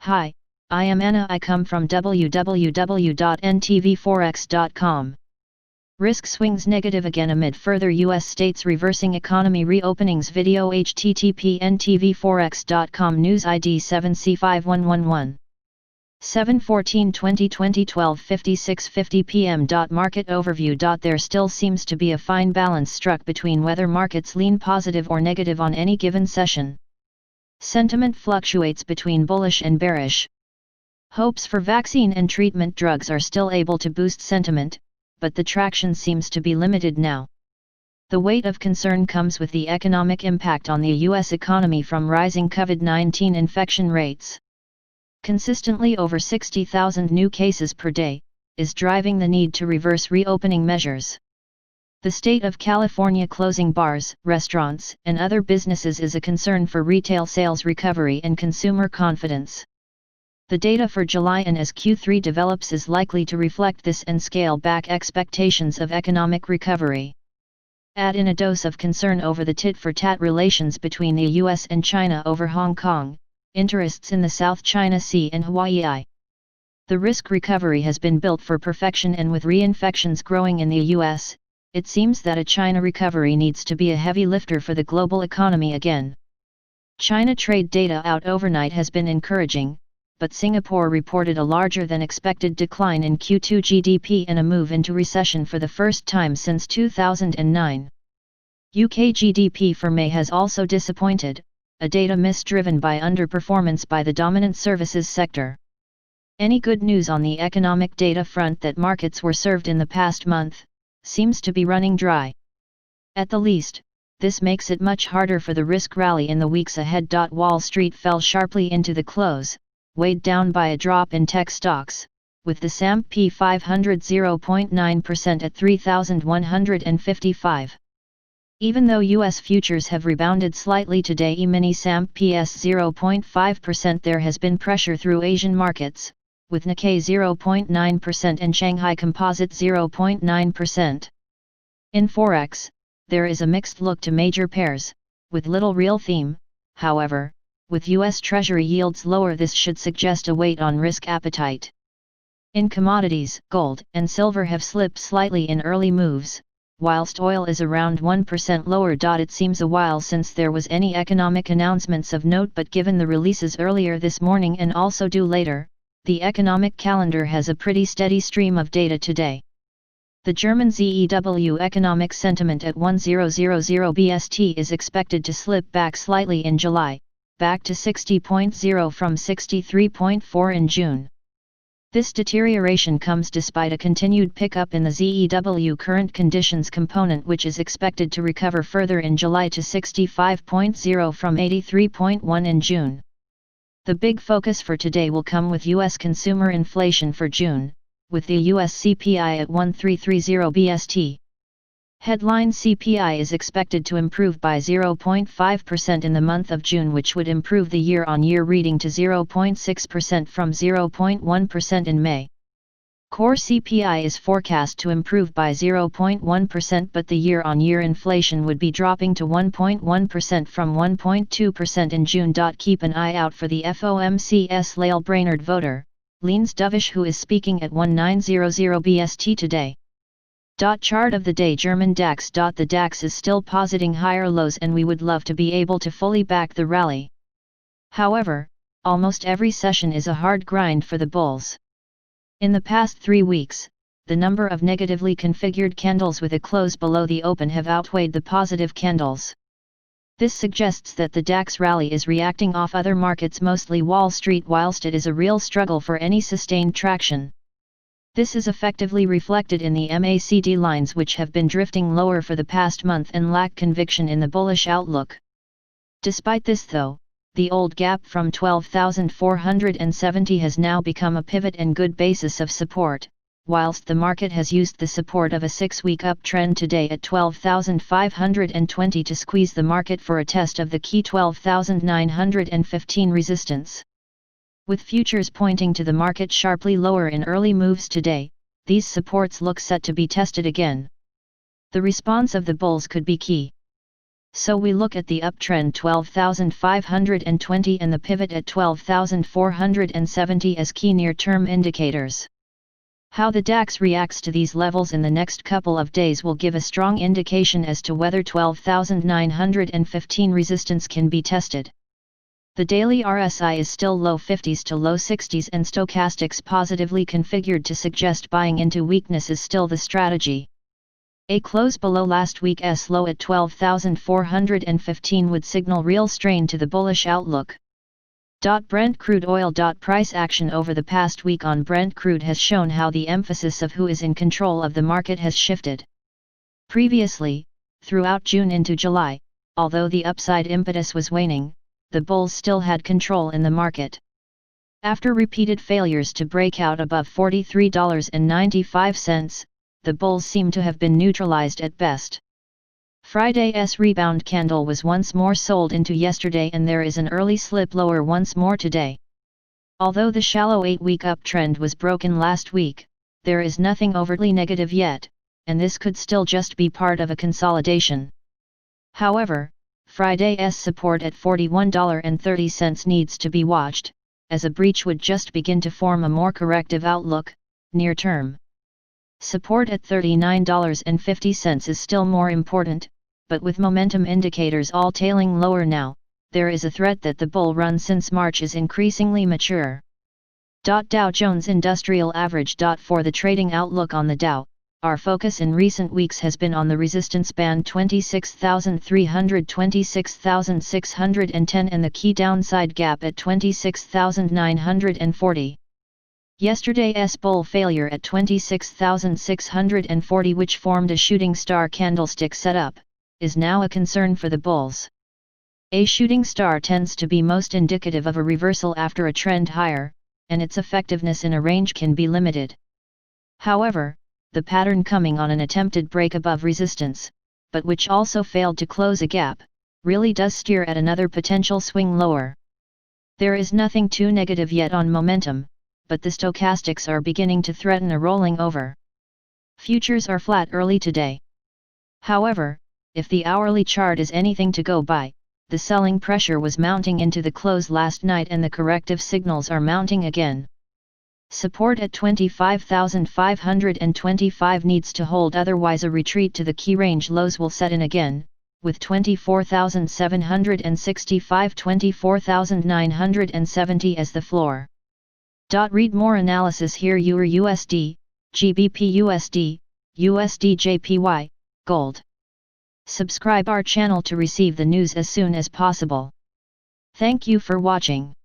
Hi, I am Anna. I come from www.ntvforex.com. Risk swings negative again amid further US states reversing economy reopenings. Video http ntvforex.com news ID 7C5111 7/14/2020 12:56:50 p.m. Market overview. There still seems to be a fine balance struck between whether markets lean positive or negative on any given session. Sentiment fluctuates between bullish and bearish. Hopes for vaccine and treatment drugs are still able to boost sentiment, but the traction seems to be limited now. The weight of concern comes with the economic impact on the U.S. economy from rising COVID-19 infection rates. Consistently over 60,000 new cases per day is driving the need to reverse reopening measures. The state of California closing bars, restaurants, and other businesses is a concern for retail sales recovery and consumer confidence. The data for July and as Q3 develops is likely to reflect this and scale back expectations of economic recovery. Add in a dose of concern over the tit-for-tat relations between the US and China over Hong Kong, interests in the South China Sea and Hawaii. The risk recovery has been built for perfection, and with reinfections growing in the US, it seems that a China recovery needs to be a heavy lifter for the global economy again. China trade data out overnight has been encouraging, but Singapore reported a larger than expected decline in Q2 GDP and a move into recession for the first time since 2009. UK GDP for May has also disappointed, a data miss driven by underperformance by the dominant services sector. Any good news on the economic data front that markets were served in the past month seems to be running dry. At the least, this makes it much harder for the risk rally in the weeks ahead. Wall Street fell sharply into the close, weighed down by a drop in tech stocks, with the S&P 500 0.9% at 3,155. Even though US futures have rebounded slightly today, E-mini S&P 0.5%, there has been pressure through Asian markets, with Nikkei 0.9% and Shanghai Composite 0.9%. In Forex, there is a mixed look to major pairs, with little real theme. However, with US Treasury yields lower, this should suggest a weight on risk appetite. In commodities, gold and silver have slipped slightly in early moves, whilst oil is around 1% lower. It seems a while since there was any economic announcements of note, but given the releases earlier this morning and also due later, the economic calendar has a pretty steady stream of data today. The German ZEW economic sentiment at 1000 BST is expected to slip back slightly in July, back to 60.0 from 63.4 in June. This deterioration comes despite a continued pickup in the ZEW current conditions component, which is expected to recover further in July to 65.0 from 83.1 in June. The big focus for today will come with US consumer inflation for June, with the US CPI at 1330 BST. Headline CPI is expected to improve by 0.5% in the month of June, which would improve the year-on-year reading to 0.6% from 0.1% in May. Core CPI is forecast to improve by 0.1%, but the year-on-year inflation would be dropping to 1.1% from 1.2% in June. Keep an eye out for the FOMC's Lael Brainerd voter, Leans Dovish, who is speaking at 1900 BST today. Chart of the day: German DAX. The DAX is still positing higher lows, and we would love to be able to fully back the rally. However, almost every session is a hard grind for the bulls. In the past 3 weeks, the number of negatively configured candles with a close below the open have outweighed the positive candles. This suggests that the DAX rally is reacting off other markets, mostly Wall Street, whilst it is a real struggle for any sustained traction. This is effectively reflected in the MACD lines, which have been drifting lower for the past month and lack conviction in the bullish outlook. Despite this, though, the old gap from 12,470 has now become a pivot and good basis of support, whilst the market has used the support of a 6-week uptrend today at 12,520 to squeeze the market for a test of the key 12,915 resistance. With futures pointing to the market sharply lower in early moves today, these supports look set to be tested again. The response of the bulls could be key. So we look at the uptrend 12,520 and the pivot at 12,470 as key near-term indicators. How the DAX reacts to these levels in the next couple of days will give a strong indication as to whether 12,915 resistance can be tested. The daily RSI is still low 50s to low 60s and stochastics positively configured to suggest buying into weakness is still the strategy. A close below last week's low at 12,415 would signal real strain to the bullish outlook. Brent crude oil. Price action over the past week on Brent crude has shown how the emphasis of who is in control of the market has shifted. Previously, throughout June into July, although the upside impetus was waning, the bulls still had control in the market. After repeated failures to break out above $43.95, the bulls seem to have been neutralized at best. Friday's rebound candle was once more sold into yesterday and there is an early slip lower once more today. Although the shallow 8-week uptrend was broken last week, there is nothing overtly negative yet, and this could still just be part of a consolidation. However, Friday's support at $41.30 needs to be watched, as a breach would just begin to form a more corrective outlook, near term. Support at $39.50 is still more important, but with momentum indicators all tailing lower now, there is a threat that the bull run since March is increasingly mature. Dow Jones Industrial Average. For the trading outlook on the Dow, our focus in recent weeks has been on the resistance band 26,300–26,610 and the key downside gap at 26,940. Yesterday's bull failure at 26,640, which formed a shooting star candlestick setup, is now a concern for the bulls. A shooting star tends to be most indicative of a reversal after a trend higher, and its effectiveness in a range can be limited. However, the pattern coming on an attempted break above resistance, but which also failed to close a gap, really does steer at another potential swing lower. There is nothing too negative yet on momentum, but the stochastics are beginning to threaten a rolling over. Futures are flat early today. However, if the hourly chart is anything to go by, the selling pressure was mounting into the close last night and the corrective signals are mounting again. Support at 25,525 needs to hold, otherwise a retreat to the key range lows will set in again, with 24,765–24,970 as the floor. Read more analysis here. Euro USD, GBP USD, USD JPY, Gold. Subscribe our channel to receive the news as soon as possible. Thank you for watching.